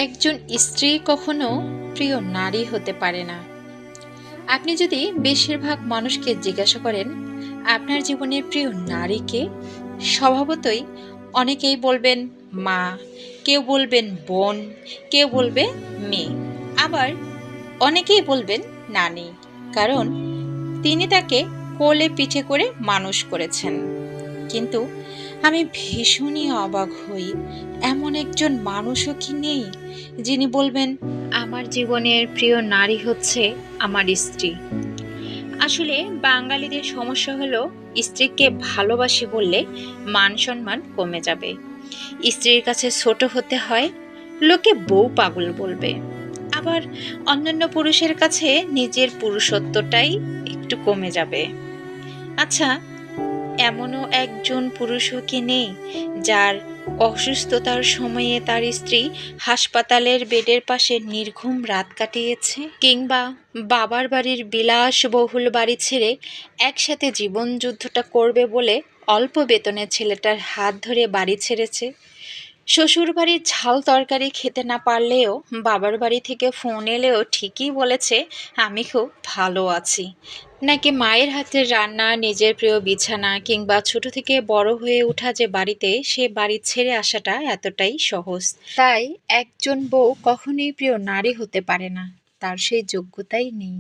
একজন স্ত্রী কখনো প্রিয় নারী হতে পারে না। আপনি যদি বেশিরভাগ মানুষকে জিজ্ঞাসা করেন আপনার জীবনের প্রিয় নারীকে, স্বভাবতই অনেকেই বলবেন মা, কেউ বলবেন বোন, কেউ বলবে মেয়ে, আবার অনেকেই বলবেন নানি, কারণ তিনি তাকে কোলে পিঠে করে মানুষ করেছেন। কিন্তু আমি ভীষণই অবাক হই, এমন একজন মানুষও কি নেই যিনি বলবেন আমার জীবনের প্রিয় নারী হচ্ছে আমার স্ত্রী। আসলে বাঙালিদের সমস্যা হলো স্ত্রীকে ভালোবাসি বললে মান সম্মান কমে যাবে, স্ত্রীর কাছে ছোট হতে হয়, লোকে বউ পাগল বলবে, আবার অন্যান্য পুরুষের কাছে নিজের পুরুষত্বটাই একটু কমে যাবে। আচ্ছা, এমনও একজন পুরুষও কি নেই যার অসুস্থতার সময়ে তার স্ত্রী হাসপাতালের বেডের পাশে নির্ঘুম রাত কাটিয়েছে, কিংবা বাবার বাড়ির বিলাসবহুল বাড়ি ছেড়ে একসাথে জীবনযুদ্ধটা করবে বলে অল্প বেতনের ছেলেটার হাত ধরে বাড়ি ছেড়েছে, শ্বশুর বাড়ির ঝাল তরকারি খেতে না পারলেও বাবার বাড়ি থেকে ফোন এলেও ঠিকই বলেছে আমি খুব ভালো আছি, নাকি মায়ের হাতের রান্না, নিজের প্রিয় বিছানা, কিংবা ছোট থেকে বড় হয়ে ওঠা যে বাড়িতে, সে বাড়ি ছেড়ে আসাটা এতটাই সহজ। তাই একজন বউ কখনোই প্রিয় নারী হতে পারে না, তার সেই যোগ্যতাই নেই।